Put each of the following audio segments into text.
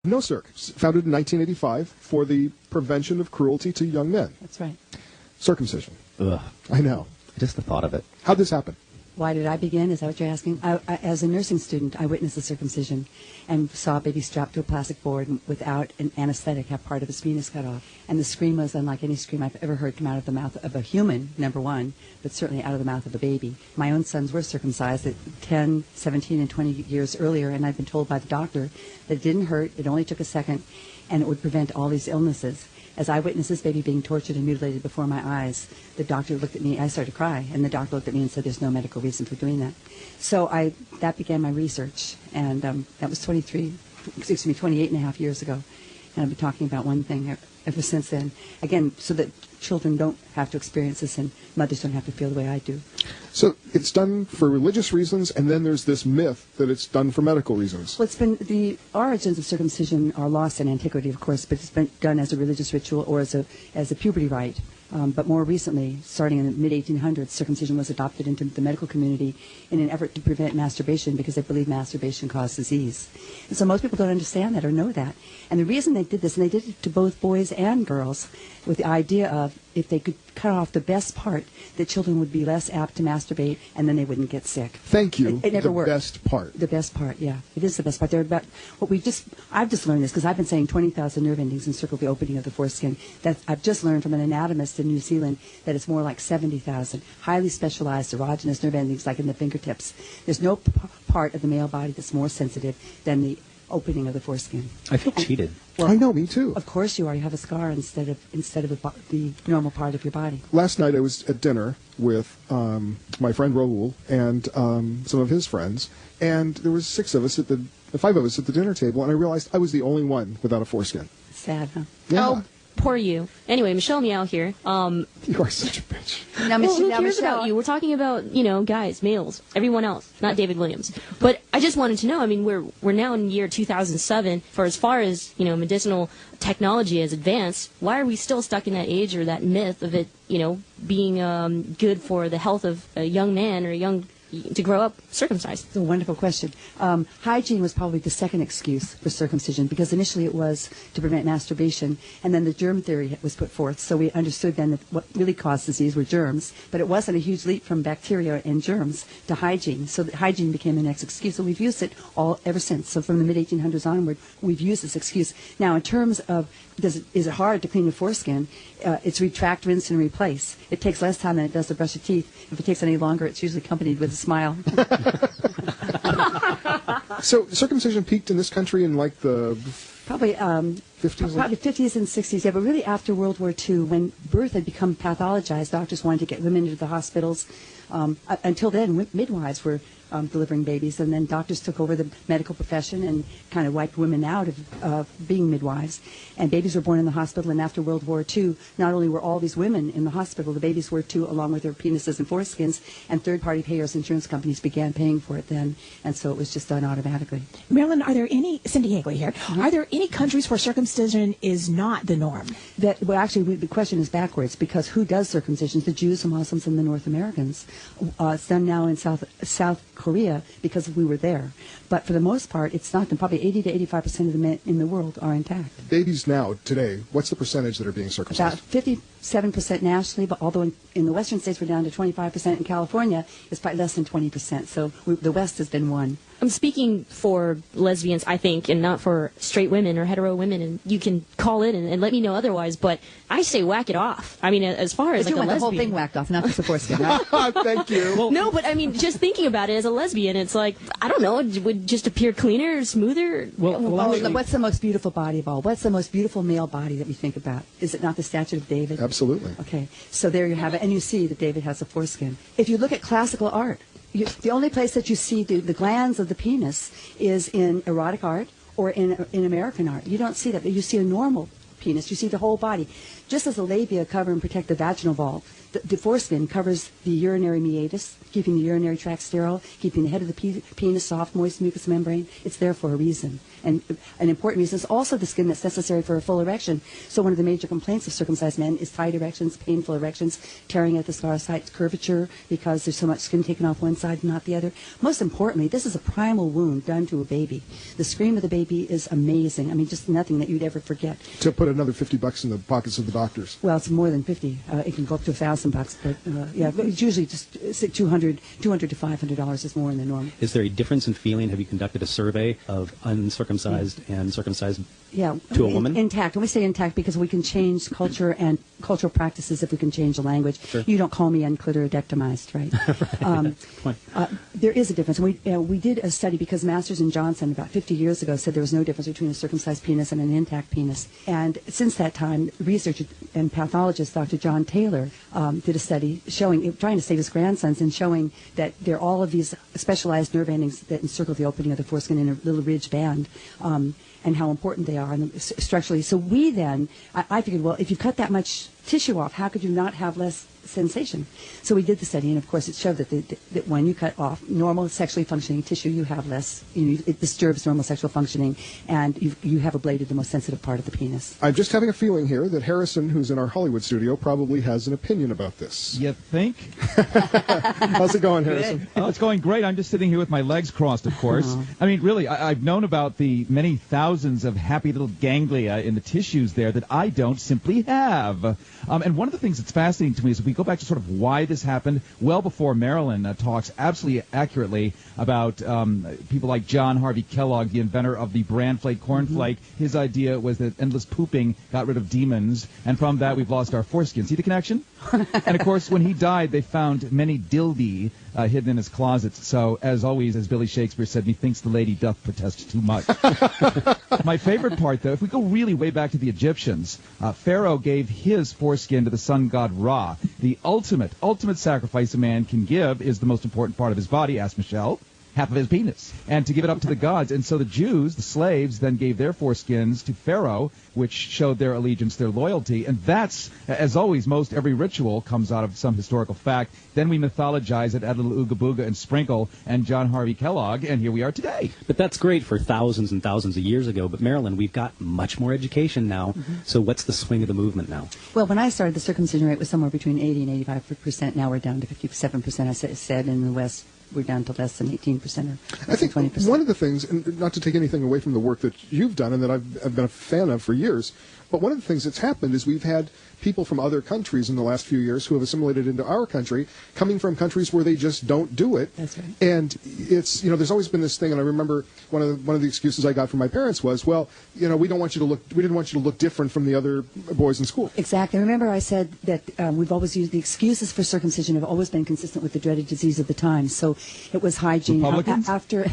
No, sir. Founded in 1985 for the prevention of cruelty to young men. That's right. Circumcision. Ugh. I know. Just the thought of it. How'd this happen? Why did I begin? Is that what you're asking? As a nursing student, I witnessed the circumcision and saw a baby strapped to a plastic board and without an anesthetic have part of his penis cut off. And the scream was unlike any scream I've ever heard come out of the mouth of a human, number one, but certainly out of the mouth of a baby. My own sons were circumcised at 10, 17, and 20 years earlier, and I've been told by the doctor that it didn't hurt, it only took a second, and it would prevent all these illnesses. As I witnessed this baby being tortured and mutilated before my eyes, the doctor looked at me, I started to cry, and the doctor looked at me and said, there's no medical reason for doing that. So that began my research, and that was 28 and a half years ago. And I've been talking about one thing ever since then. Again, so that children don't have to experience this and mothers don't have to feel the way I do. So it's done for religious reasons, and then there's this myth that it's done for medical reasons. Well, the origins of circumcision are lost in antiquity, of course, but it's been done as a religious ritual or as a puberty rite. But more recently, starting in the mid-1800s, circumcision was adopted into the medical community in an effort to prevent masturbation because they believe masturbation caused disease. And so most people don't understand that or know that. And the reason they did this, and they did it to both boys and girls, with the idea of if they could cut off the best part, that children would be less apt to masturbate and then they wouldn't get sick. Thank you. It never worked. The best part. The best part, yeah. It is the best part. I've just learned this because I've been saying 20,000 nerve endings encircle the opening of the foreskin. I've just learned from an anatomist in New Zealand that it's more like 70,000. Highly specialized erogenous nerve endings like in the fingertips. There's no part of the male body that's more sensitive than the opening of the foreskin. I feel cheated. Well, I know, me too. Of course you are. You have a scar instead of the normal part of your body. Last night I was at dinner with my friend Raul and some of his friends, and there was five of us at the dinner table, and I realized I was the only one without a foreskin. Sad, huh? Yeah. Oh, poor you. Anyway, Michelle Meow here. You are such a bitch. Well, who cares about you? We're talking about, guys, males, everyone else, not David Williams. But I just wanted to know, we're now in the year 2007. For as far as, medicinal technology has advanced, why are we still stuck in that age or that myth of it, being good for the health of a young man or to grow up circumcised? It's a wonderful question. Hygiene was probably the second excuse for circumcision because initially it was to prevent masturbation, and then the germ theory was put forth. So we understood then that what really caused disease were germs, but it wasn't a huge leap from bacteria and germs to hygiene. So that hygiene became the next excuse. So we've used it all ever since. So from the mid-1800s onward, we've used this excuse. Now, in terms of is it hard to clean the foreskin, it's retract, rinse, and replace. It takes less time than it does to brush your teeth. If it takes any longer, it's usually accompanied with a smile. So circumcision peaked in this country in like the Probably 50s? Probably 50s and 60s, yeah, but really after World War II, when birth had become pathologized, doctors wanted to get women into the hospitals. Until then, midwives were delivering babies, and then doctors took over the medical profession and kind of wiped women out of being midwives. And babies were born in the hospital, and after World War II, not only were all these women in the hospital, the babies were too, along with their penises and foreskins, and third-party payers, insurance companies began paying for it then, and so it was just done automatically. Marylin, Cindy Higley here, are there any countries where circumcision is not the norm? Actually, the question is backwards, because who does circumcisions? The Jews, the Muslims, and the North Americans. It's done now in South Korea because we were there. But for the most part, it's not. Probably 80 to 85% of the men in the world are intact. Babies now, today, what's the percentage that are being circumcised? About 57% nationally, but although in the western states we're down to 25%, in California it's probably less than 20%. So the West has been won. I'm speaking for lesbians, I think, and not for straight women or hetero women, and you can call in and let me know otherwise, but I say whack it off. I mean, as far as but like you want a lesbian... the whole thing whacked off, not just the foreskin, right? Thank you. Well, no, but I mean, just thinking about it as a lesbian, it's like, I don't know, it would just appear cleaner, smoother? What's the most beautiful body of all? What's the most beautiful male body that we think about? Is it not the statue of David? Absolutely. Okay, so there you have it, and you see that David has a foreskin. If you look at classical art, the only place that you see the glands of the penis is in erotic art or in American art. You don't see that, but you see a normal penis, you see the whole body. Just as the labia cover and protect the vaginal wall, the foreskin covers the urinary meatus, keeping the urinary tract sterile, keeping the head of the penis soft, moist mucous membrane. It's there for a reason. And an important reason is also the skin that's necessary for a full erection. So one of the major complaints of circumcised men is tight erections, painful erections, tearing at the scar site, curvature, because there's so much skin taken off one side and not the other. Most importantly, this is a primal wound done to a baby. The scream of the baby is amazing. I mean, just nothing that you'd ever forget. To put another $50 in the pockets of the doctors. Well, it's more than 50. It can go up to $1,000, but yeah, but it's usually just $200 to $500 is more than normal. Is there a difference in feeling? Have you conducted a survey of uncircumcised and circumcised to a woman? Intact. When we say intact, because we can change culture and cultural practices if we can change the language. Sure. You don't call me unclitoridectomized, right? There is a difference. We did a study because Masters and Johnson about 50 years ago said there was no difference between a circumcised penis and an intact penis. And since that time, researcher and pathologist Dr. John Taylor did a study trying to save his grandsons and showing that there are all of these specialized nerve endings that encircle the opening of the foreskin in a little ridge band. And how important they are structurally. So we then, I figured, well, if you cut that much tissue off, how could you not have less sensation? So we did the study, and of course it showed that when you cut off normal sexually functioning tissue, you have less, it disturbs normal sexual functioning, and you have ablated the most sensitive part of the penis. I'm just having a feeling here that Harrison, who's in our Hollywood studio, probably has an opinion about this. You think? How's it going, Harrison? Oh, it's going great. I'm just sitting here with my legs crossed, of course. I mean, really, I've known about the many thousands of happy little ganglia in the tissues there that I don't simply have. And one of the things that's fascinating to me is if we go back to sort of why this happened, well before Marylin talks absolutely accurately about people like John Harvey Kellogg, the inventor of the bran flake cornflake. His idea was that endless pooping got rid of demons, and from that we've lost our foreskin. See the connection? And of course, when he died, they found many dildi hidden in his closets. So, as always, as Billy Shakespeare said, methinks the lady doth protest too much. My favorite part, though, if we go really way back to the Egyptians, Pharaoh gave his foreskin to the sun god Ra. The ultimate sacrifice a man can give is the most important part of his body, asked Michelle. Half of his penis, and to give it up to the gods. And so the Jews, the slaves, then gave their foreskins to Pharaoh, which showed their allegiance, their loyalty. And that's, as always, most every ritual comes out of some historical fact. Then we mythologize it, add a little ooga booga and sprinkle, and John Harvey Kellogg, and here we are today. But that's great for thousands and thousands of years ago. But Marylin, we've got much more education now. So what's the swing of the movement now? Well, when I started, the circumcision rate was somewhere between 80 and 85%. Now we're down to 57%, I said, in the West. We're down to less than 18% or I think 20%. One of the things, and not to take anything away from the work that you've done and that I've been a fan of for years, but one of the things that's happened is we've had people from other countries in the last few years who have assimilated into our country, coming from countries where they just don't do it. That's right. And it's, there's always been this thing, and I remember one of the excuses I got from my parents was, well, we didn't want you to look different from the other boys in school. Exactly. Remember I said that we've always used the excuses for circumcision have always been consistent with the dreaded disease of the time. So it was hygiene. After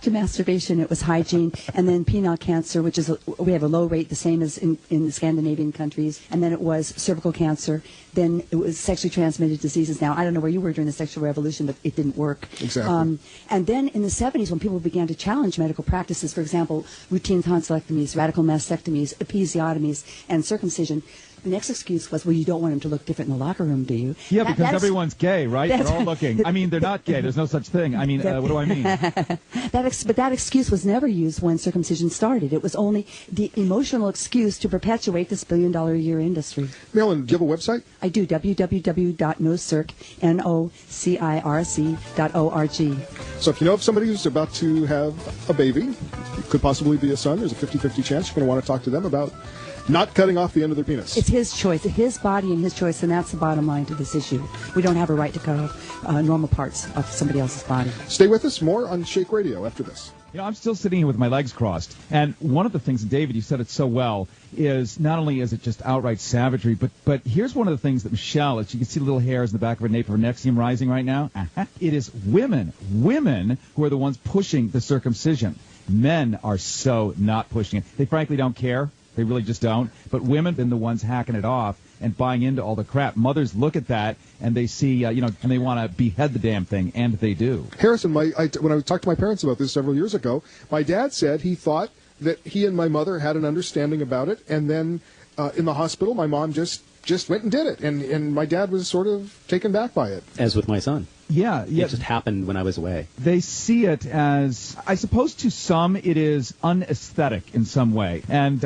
masturbation, it was hygiene, and then penile cancer, which is we have a low rate, the same as in the Scandinavian countries, and then it was cervical cancer. Then it was sexually transmitted diseases. Now, I don't know where you were during the sexual revolution, but it didn't work. Exactly. And then in the 70s, when people began to challenge medical practices, for example, routine tonsillectomies, radical mastectomies, episiotomies, and circumcision, the next excuse was, well, you don't want them to look different in the locker room, do you? Yeah, because everyone's gay, right? They're all looking. I mean, they're not gay. There's no such thing. I mean, what do I mean? But that excuse was never used when circumcision started. It was only the emotional excuse to perpetuate this billion-dollar-a-year industry. Marylin, do you have a website? I do, www.nocirc.org. So if you know of somebody who's about to have a baby, it could possibly be a son, there's a 50-50 chance you're going to want to talk to them about not cutting off the end of their penis. It's his choice, his body and his choice, and that's the bottom line to this issue. We don't have a right to cut off normal parts of somebody else's body. Stay with us. More on Shake Radio after this. I'm still sitting here with my legs crossed. And one of the things, and David, you said it so well, is not only is it just outright savagery, but here's one of the things that Michelle, as you can see the little hairs in the back of her nape of her neck, see them rising right now? It is women who are the ones pushing the circumcision. Men are so not pushing it. They frankly don't care. They really just don't. But women have been the ones hacking it off and buying into all the crap. Mothers look at that and they see, and they want to behead the damn thing, and they do. Harrison, when I talked to my parents about this several years ago, my dad said he thought that he and my mother had an understanding about it, and then in the hospital, my mom just went and did it, and my dad was sort of taken back by it. As with my son. Yeah. It just happened when I was away. They see it as, I suppose to some it is unaesthetic in some way, and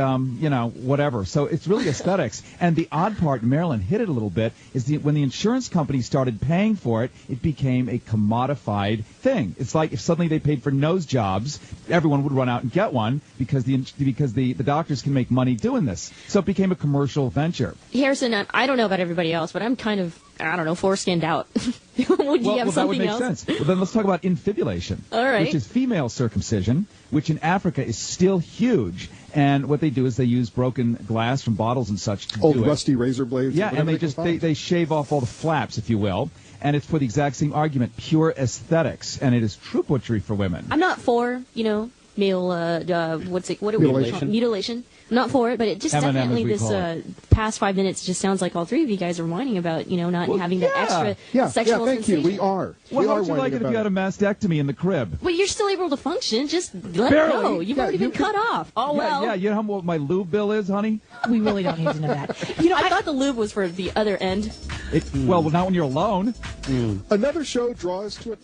whatever. So it's really aesthetics. And the odd part, Marilyn hit it a little bit, is when the insurance company started paying for it, it became a commodified thing. It's like if suddenly they paid for nose jobs, everyone would run out and get one because the doctors can make money doing this. So it became a commercial venture. Harrison, I don't know about everybody else, but I'm kind of, foreskinned out. Would you have that would something make else? sense. Well, then let's talk about infibulation, All right. which is female circumcision, which in Africa is still huge. And what they do is they use broken glass from bottles and such to Old do it. rusty razor blades. Yeah, and whatever they shave off all the flaps, if you will. And it's for the exact same argument, pure aesthetics, and it is true butchery for women. I'm not for, male, what do we Mutilation. Mutilation. I'm not for it, but it just M&M, definitely as we call this past 5 minutes just sounds like all three of you guys are whining about, not having that extra sexual thank sensation. you. We are. Well, we how are would you like it if whining you had a about mastectomy in the crib? Well, you're still able to function. Just let Barely. it go. You've already been cut off. Oh, well. Yeah, you know what my lube bill is, honey? We really don't need to know that. I thought the lube was for the other end. Well, not when you're alone. Another show draws to it.